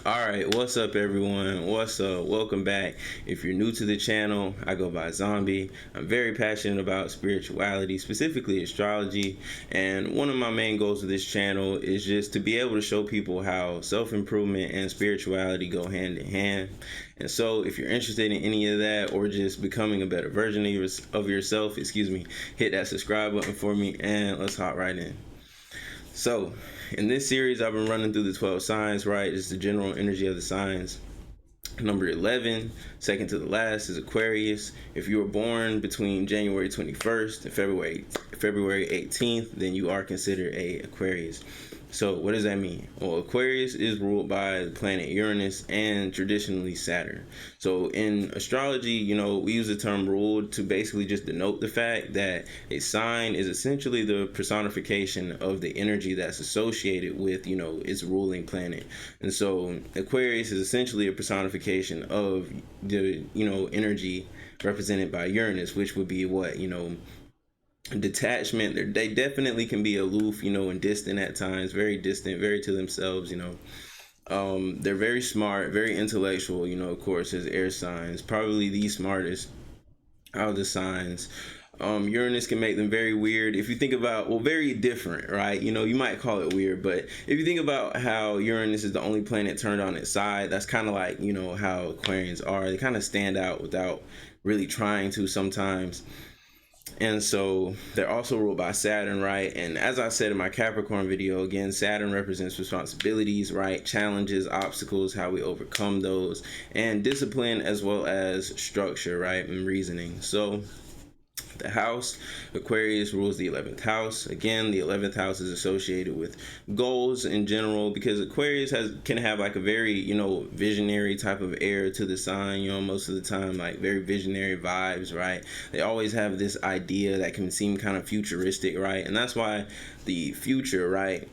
All right, what's up, everyone? What's up? Welcome back. If you're new to the channel, I go by Zombie. I'm very passionate about spirituality, specifically astrology, and one of my main goals of this channel is just to be able to show people how self-improvement and spirituality go hand in hand. And so, if you're interested in any of that or just becoming a better version of yourself, hit that subscribe button for me, and let's hop right in. So, in this series, I've been running through the 12 signs, right? It's the general energy of the signs. Number 11, second to the last, is Aquarius. If you were born between January 21st and February 18th, then you are considered a Aquarius. So what does that mean? Well, Aquarius is ruled by the planet Uranus and traditionally Saturn. So in astrology, we use the term ruled to basically just denote the fact that a sign is essentially the personification of the energy that's associated with, its ruling planet. And so Aquarius is essentially a personification of the, energy represented by Uranus, which would be what, detachment. They definitely can be aloof, and distant at times, very distant, very to themselves. They're very smart, very intellectual, of course, as air signs, probably the smartest out of the signs. Uranus can make them very weird. If you think about, very different, right? You might call it weird, but if you think about how Uranus is the only planet turned on its side, that's kind of like, how Aquarians are. They kind of stand out without really trying to sometimes. And so they're also ruled by Saturn, right? And as I said in my Capricorn video, again, Saturn represents responsibilities, right? Challenges, obstacles, how we overcome those, and discipline, as well as structure, right? And reasoning. So the house, Aquarius rules the 11th house. Again, the 11th house is associated with goals in general, because Aquarius can have like a very, visionary type of air to the sign, most of the time, like very visionary vibes, right? They always have this idea that can seem kind of futuristic, right? And that's why the future, right,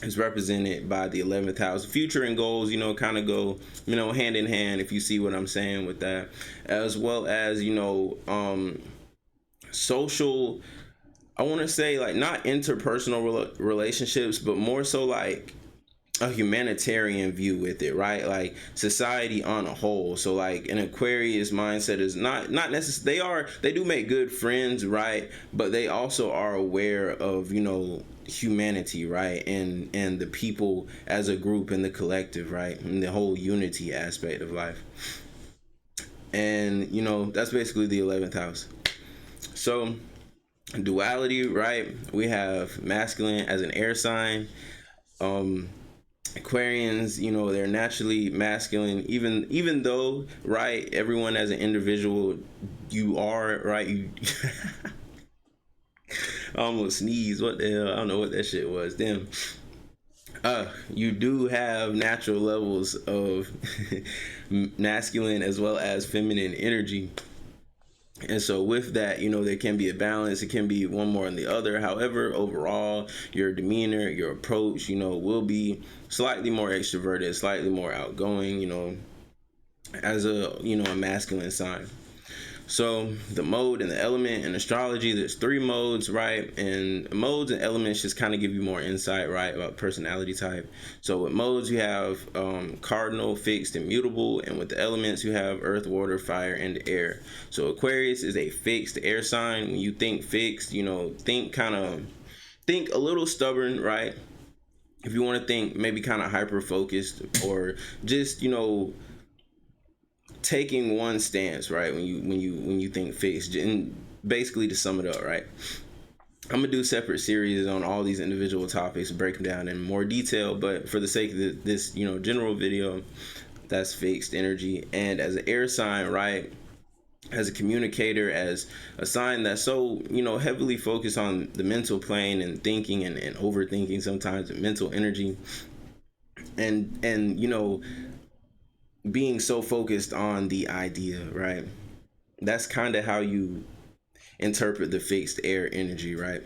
is represented by the 11th house. Future and goals, kind of go, hand in hand, if you see what I'm saying with that, as well as, social, I want to say, like, not interpersonal relationships, but more so like a humanitarian view with it, right? Like society on a whole. So like an Aquarius mindset is not necessarily, they do make good friends, right? But they also are aware of, humanity, right? And the people as a group and the collective, right? And the whole unity aspect of life. And that's basically the 11th house. So duality, right? We have masculine as an air sign. Aquarians, they're naturally masculine, even though, right, everyone as an individual, you are, right, you I almost sneezed. What the hell? I don't know what that shit was. Damn. You do have natural levels of masculine as well as feminine energy. And so with that, there can be a balance. It can be one more than the other. However, overall, your demeanor, your approach, will be slightly more extroverted, slightly more outgoing, as a masculine sign. So the mode and the element in astrology, there's 3 modes, right? And modes and elements just kind of give you more insight, right, about personality type. So with modes, you have cardinal, fixed, and mutable. And with the elements, you have earth, water, fire, and air. So Aquarius is a fixed air sign. When you think fixed, think a little stubborn, right? If you want to think maybe kind of hyper focused, or just, taking one stance, right? When you think fixed, and basically to sum it up, right? I'm gonna do separate series on all these individual topics, break them down in more detail, but for the sake of this, general video, that's fixed energy. And as an air sign, right, as a communicator, as a sign that's so, heavily focused on the mental plane and thinking and overthinking sometimes, and mental energy, and being so focused on the idea, right? That's kind of how you interpret the fixed air energy, right?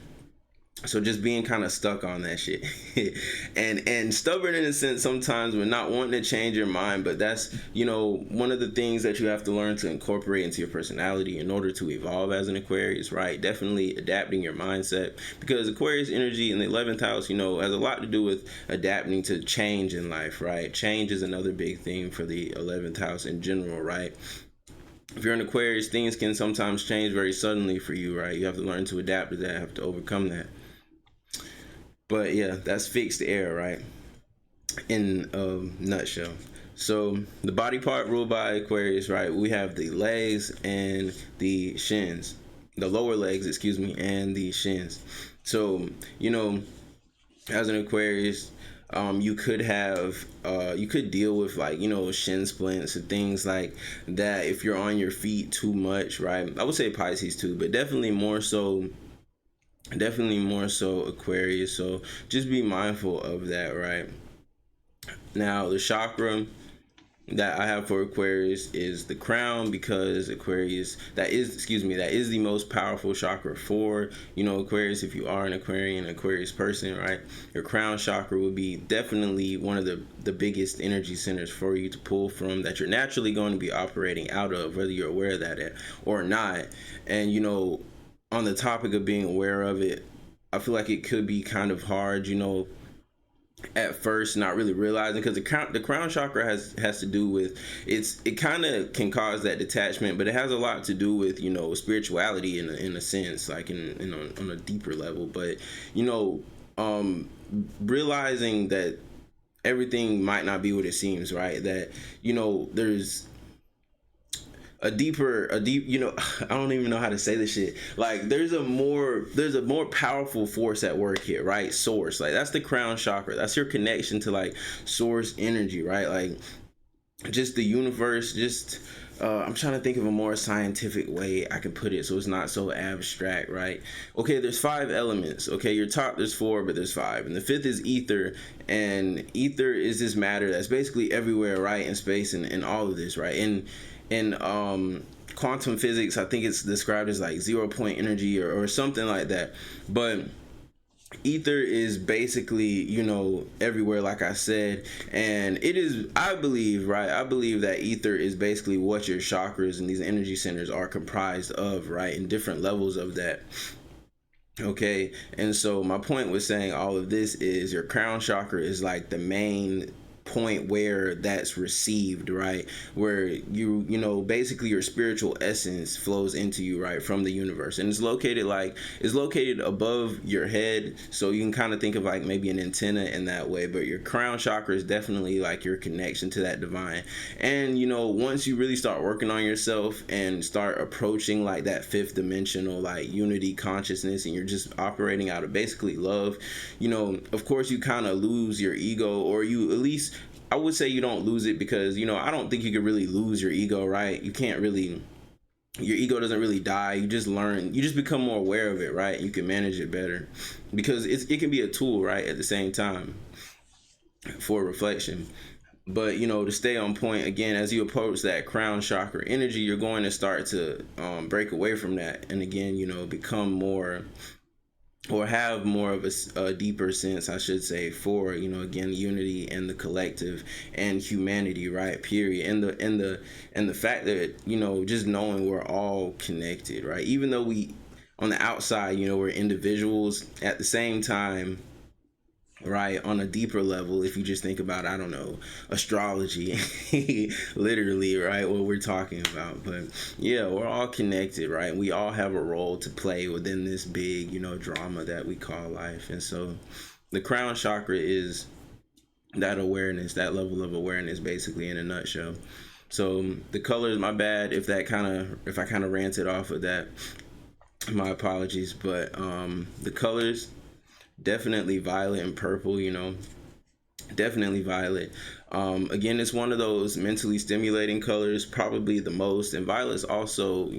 So just being kind of stuck on that shit and stubborn in a sense sometimes, with not wanting to change your mind. But that's, one of the things that you have to learn to incorporate into your personality in order to evolve as an Aquarius, right? Definitely adapting your mindset, because Aquarius energy in the 11th house, has a lot to do with adapting to change in life, right? Change is another big theme for the 11th house in general, right? If you're an Aquarius, things can sometimes change very suddenly for you, right? You have to learn to adapt to that, have to overcome that. But yeah, that's fixed air, right? In a nutshell. So the body part ruled by Aquarius, right? We have the legs and the shins, the lower legs, excuse me, and the shins. So, as an Aquarius, you could have, you could deal with, like, shin splints and things like that if you're on your feet too much, right? I would say Pisces too, but definitely more so Aquarius. So just be mindful of that, right? Now the chakra that I have for Aquarius is the crown, because Aquarius, that is the most powerful chakra for, Aquarius. If you are an Aquarius person, right, your crown chakra would be definitely one of the biggest energy centers for you to pull from, that you're naturally going to be operating out of, whether you're aware of that or not. And on the topic of being aware of it, I feel like it could be kind of hard, at first, not really realizing, because the crown chakra has to do with, it kind of can cause that detachment, but it has a lot to do with, spirituality in a sense, like on a deeper level. But realizing that everything might not be what it seems, right? That there's a deep I don't even know how to say this shit. Like, there's a more powerful force at work here, right? Source. Like, that's the crown chakra. That's your connection to, like, source energy, right? Like, just the universe. Just I'm trying to think of a more scientific way I can put it so it's not so abstract, right? Okay, there's 5 elements. Okay, you're top, there's 4, but there's 5, and the 5th is ether. And ether is this matter that's basically everywhere, right, in space, and all of this, right? In quantum physics, I think it's described as like 0 point energy, or something like that. But ether is basically, everywhere, like I said. And it is, I believe, right, I believe that ether is basically what your chakras and these energy centers are comprised of, right, in different levels of that. Okay, and so my point with saying all of this is your crown chakra is like the main point where that's received, right? Where basically your spiritual essence flows into you, right, from the universe. And it's located above your head, so you can kind of think of like maybe an antenna in that way. But your crown chakra is definitely like your connection to that divine. And once you really start working on yourself and start approaching like that 5th dimensional, like, unity consciousness, and you're just operating out of basically love, of course you kind of lose your ego, or you, at least I would say, you don't lose it, because I don't think you could really lose your ego, right? You can't really, your ego doesn't really die. You just learn, you just become more aware of it, right? You can manage it better, because it can be a tool, right, at the same time, for reflection. But to stay on point again, as you approach that crown chakra energy, you're going to start to break away from that, and again, become more, or have more of a deeper sense, I should say, for again, unity and the collective and humanity, right? Period. And the fact that just knowing we're all connected, right? Even though we, on the outside, we're individuals, at the same time, right, on a deeper level, if you just think about, I don't know, astrology, literally, right, what we're talking about. But yeah, we're all connected, right? We all have a role to play within this big drama that we call life. And so the crown chakra is that awareness, that level of awareness, basically, in a nutshell. So the colors, my bad if I kind of ranted off of that, my apologies. But the colors, definitely violet and purple, definitely violet. Again, it's one of those mentally stimulating colors, probably the most. And violet's also,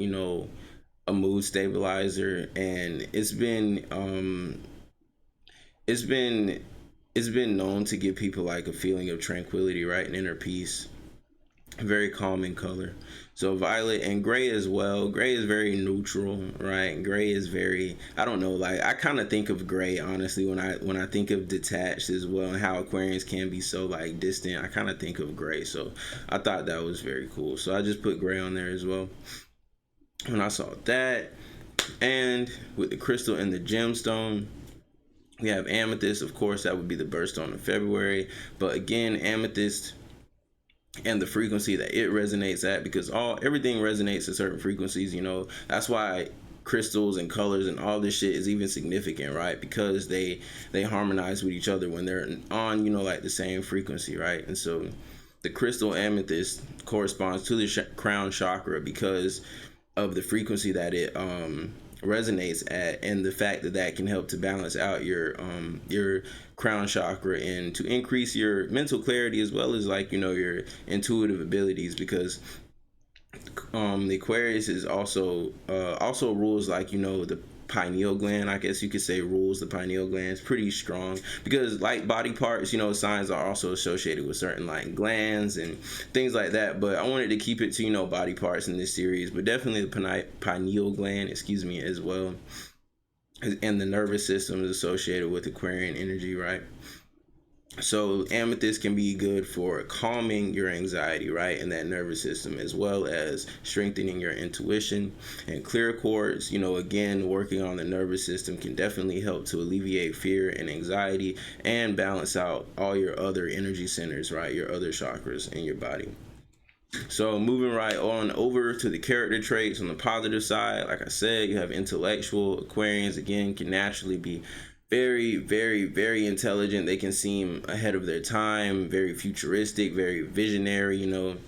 a mood stabilizer, and it's been known to give people like a feeling of tranquility, right, and inner peace. very calming color. So violet and gray as well. Gray is very neutral, right? Gray is very, I don't know, like I kind of think of gray honestly when I think of detached as well, and how Aquarians can be so like distant. I kind of think of gray. So I thought that was very cool. So I just put gray on there as well. When I saw that, and with the crystal and the gemstone, we have amethyst. Of course, that would be the birthstone of February. But again, amethyst and the frequency that it resonates at, because everything resonates at certain frequencies, that's why crystals and colors and all this shit is even significant, right? Because they harmonize with each other when they're on, like the same frequency, right? And so the crystal amethyst corresponds to the crown chakra because of the frequency that it resonates at, and the fact that that can help to balance out your crown chakra and to increase your mental clarity, as well as like your intuitive abilities, because the Aquarius is also rules like the pineal gland. I guess you could say rules the pineal gland. It's pretty strong because like body parts, signs are also associated with certain like glands and things like that. But I wanted to keep it to body parts in this series, but definitely the pineal gland, as well. And the nervous system is associated with Aquarian energy, right? So amethyst can be good for calming your anxiety, right, and that nervous system, as well as strengthening your intuition. And clear quartz, again, working on the nervous system can definitely help to alleviate fear and anxiety and balance out all your other energy centers, right, your other chakras in your body. So moving right on over to the character traits on the positive side, like I said, you have intellectual. Aquarians, again, can naturally be very, very, very intelligent. They can seem ahead of their time, very futuristic, very visionary,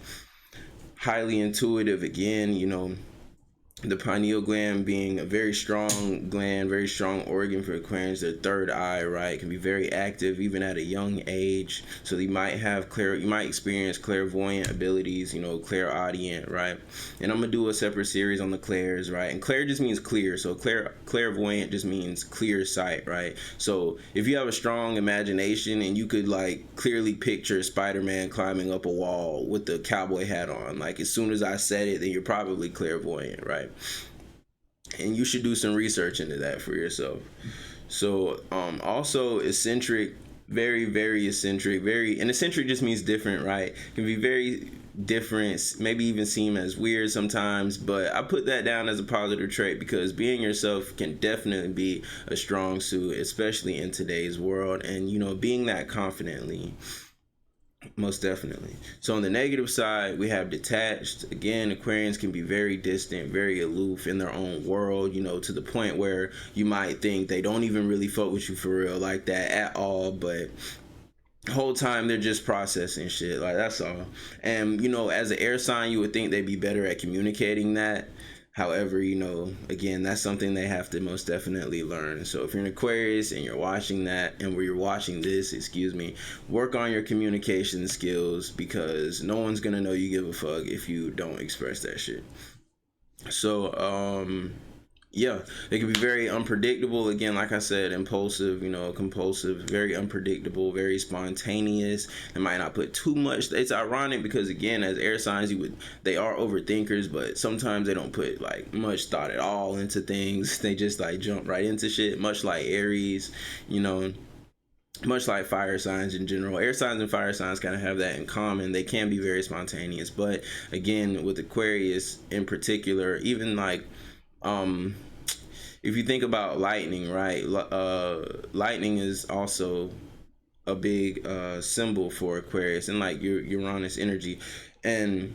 highly intuitive. Again, the pineal gland being a very strong gland, very strong organ for Aquarians. Their third eye, right, can be very active even at a young age. So you might experience clairvoyant abilities, clairaudient, right? And I'm gonna do a separate series on the clairs, right? And clair just means clear, so clairvoyant just means clear sight, right? So if you have a strong imagination and you could like clearly picture Spider-Man climbing up a wall with the cowboy hat on, like as soon as I said it, then you're probably clairvoyant, right? And you should do some research into that for yourself. So also eccentric, very, very eccentric, and eccentric just means different, right? Can be very different, maybe even seem as weird sometimes, but I put that down as a positive trait because being yourself can definitely be a strong suit, especially in today's world, and being that confidently. Most definitely. So on the negative side, we have detached. Again, Aquarians can be very distant, very aloof in their own world, to the point where you might think they don't even really fuck with you for real like that at all, but the whole time they're just processing shit, like that's all. And as an air sign, you would think they'd be better at communicating that. However, again, that's something they have to most definitely learn. So if you're an Aquarius and you're watching that, and where you're watching this, work on your communication skills, because no one's gonna know you give a fuck if you don't express that shit. So yeah, they can be very unpredictable. Again, like I said, impulsive, compulsive, very unpredictable, very spontaneous. They might not put too much. It's ironic because again, as air signs, they are overthinkers, but sometimes they don't put like much thought at all into things. They just like jump right into shit, much like Aries, much like fire signs in general. Air signs and fire signs kind of have that in common. They can be very spontaneous, but again, with Aquarius in particular, even like if you think about lightning, right? Lightning is also a big symbol for Aquarius and like your Uranus energy, and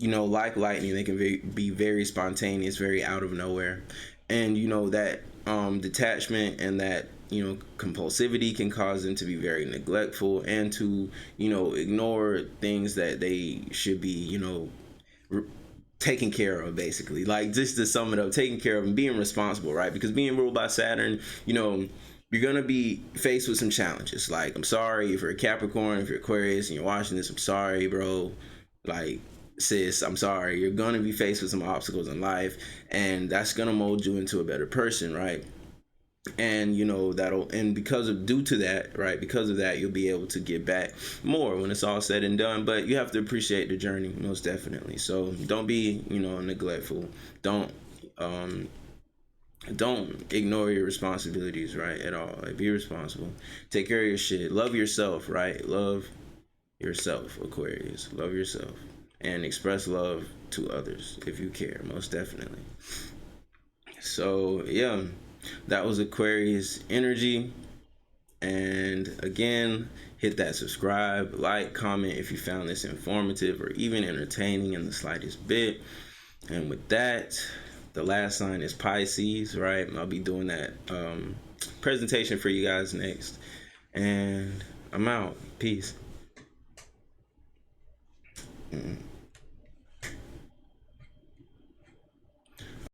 like lightning, they can be very spontaneous, very out of nowhere, and that detachment and that compulsivity can cause them to be very neglectful and to ignore things that they should be taken care of, basically. Like, just to sum it up, taking care of and being responsible, right? Because being ruled by Saturn, you're gonna be faced with some challenges. Like, I'm sorry if you're a Capricorn, if you're Aquarius and you're watching this, I'm sorry, bro. Like, sis, I'm sorry. You're gonna be faced with some obstacles in life, and that's gonna mold you into a better person, right? And that'll, and because of due to that, right, because of that, you'll be able to get back more when it's all said and done. But you have to appreciate the journey, most definitely. So don't be neglectful. don't um don't ignore your responsibilities, right, at all. Like, be responsible, take care of your shit, love yourself, right? Love yourself, Aquarius. Love yourself and express love to others if you care, most definitely. So yeah, that was Aquarius energy. And again, hit that subscribe, like, comment if you found this informative or even entertaining in the slightest bit. And with that, the last sign is Pisces, right? I'll be doing that presentation for you guys next. And I'm out. Peace.